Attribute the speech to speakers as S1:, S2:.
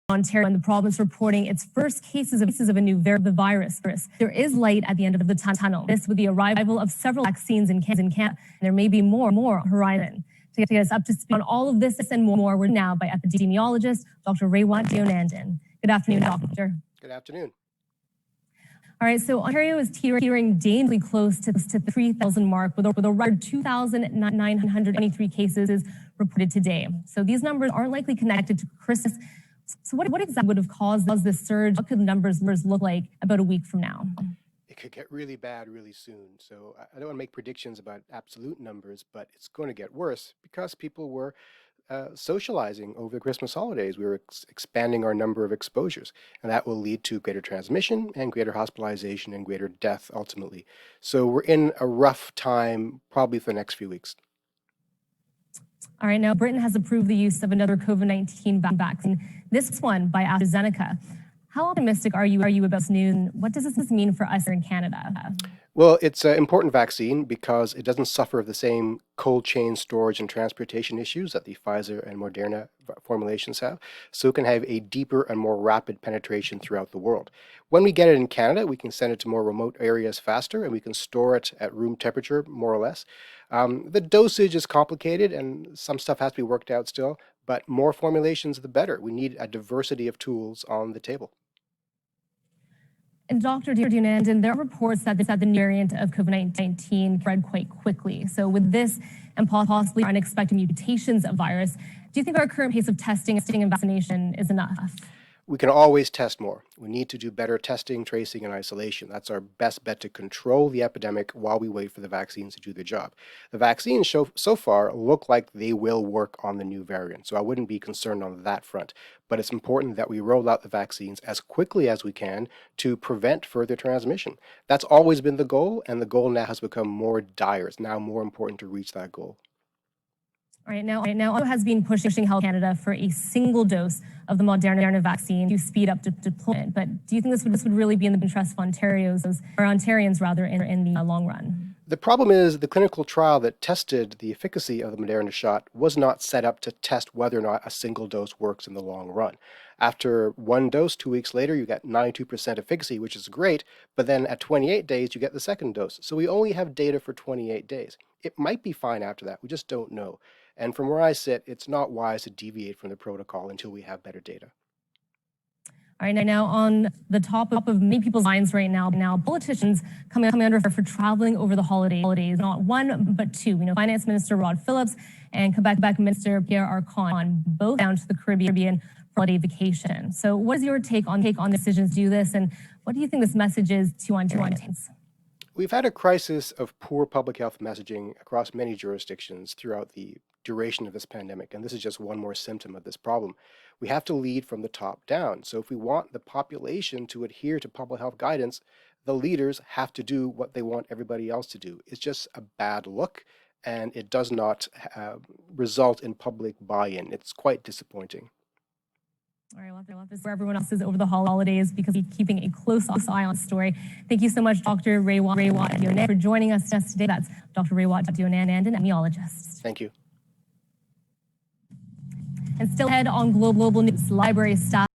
S1: Ontario and the province reporting its first cases of a new virus. There is light at the end of the tunnel. This with the arrival of several vaccines in Canada. There may be more horizon. To get us up to speed on all of this and more, we're now by epidemiologist Dr. Raywat Deonandan. Good afternoon, Doctor.
S2: Good afternoon.
S1: All right, so Ontario is teetering dangerously close to the 3,000 mark with a record 2,923 cases reported today. So these numbers aren't likely connected to Christmas. So what exactly would have caused this surge? What could the numbers look like about a week from now?
S2: It could get really bad really soon. So I don't want to make predictions about absolute numbers, but it's going to get worse because people were socializing over the Christmas holidays. We were expanding our number of exposures, and that will lead to greater transmission and greater hospitalization and greater death ultimately. So we're in a rough time probably for the next few weeks.
S1: All right, now Britain has approved the use of another COVID-19 vaccine, this one by AstraZeneca. How optimistic are you about this news, and what does this mean for us here in Canada?
S2: Well, it's an important vaccine because it doesn't suffer the same cold chain storage and transportation issues that the Pfizer and Moderna formulations have, so it can have a deeper and more rapid penetration throughout the world. When we get it in Canada, we can send it to more remote areas faster, and we can store it at room temperature, more or less. The dosage is complicated, and some stuff has to be worked out still, but more formulations, the better. We need a diversity of tools on the table.
S1: And Dr. Deonandan, there are reports that the new variant of COVID-19 spread quite quickly. So with this and possibly unexpected mutations of virus, do you think our current pace of testing and vaccination is enough?
S2: We can always test more. We need to do better testing, tracing, and isolation. That's our best bet to control the epidemic while we wait for the vaccines to do their job. The vaccines so far look like they will work on the new variant, so I wouldn't be concerned on that front. But it's important that we roll out the vaccines as quickly as we can to prevent further transmission. That's always been the goal, and the goal now has become more dire. It's now more important to reach that goal.
S1: Right now has been pushing Health Canada for a single dose of the Moderna vaccine to speed up deployment. But do you think this would really be in the interest of Ontarians rather in the long run?
S2: The problem is the clinical trial that tested the efficacy of the Moderna shot was not set up to test whether or not a single dose works in the long run. After one dose, 2 weeks later, you get 92% efficacy, which is great, but then at 28 days, you get the second dose. So we only have data for 28 days. It might be fine after that. We just don't know. And from where I sit, it's not wise to deviate from the protocol until we have better data.
S1: All right, now on the top of many people's minds right now, politicians coming under for traveling over the holidays, not one, but two. Finance Minister Rod Phillips and Quebec Minister Pierre Arcon, both down to the Caribbean for holiday vacation. So what is your take on decisions to do this, and what do you think this message is to Ontarians?
S2: We've had a crisis of poor public health messaging across many jurisdictions throughout the duration of this pandemic, and this is just one more symptom of this problem. We have to lead from the top down. So if we want the population to adhere to public health guidance, the leaders have to do what they want everybody else to do. It's just a bad look, and it does not result in public buy-in. It's quite disappointing.
S1: All right, we'll have this where everyone else is over the holidays because we're keeping a close eye on the story. Thank you so much, Dr. Raywat Deonandan, for joining us today. That's Dr. Raywat Deonandan, an epidemiologist.
S2: Thank you.
S1: And still ahead on Global News, library staff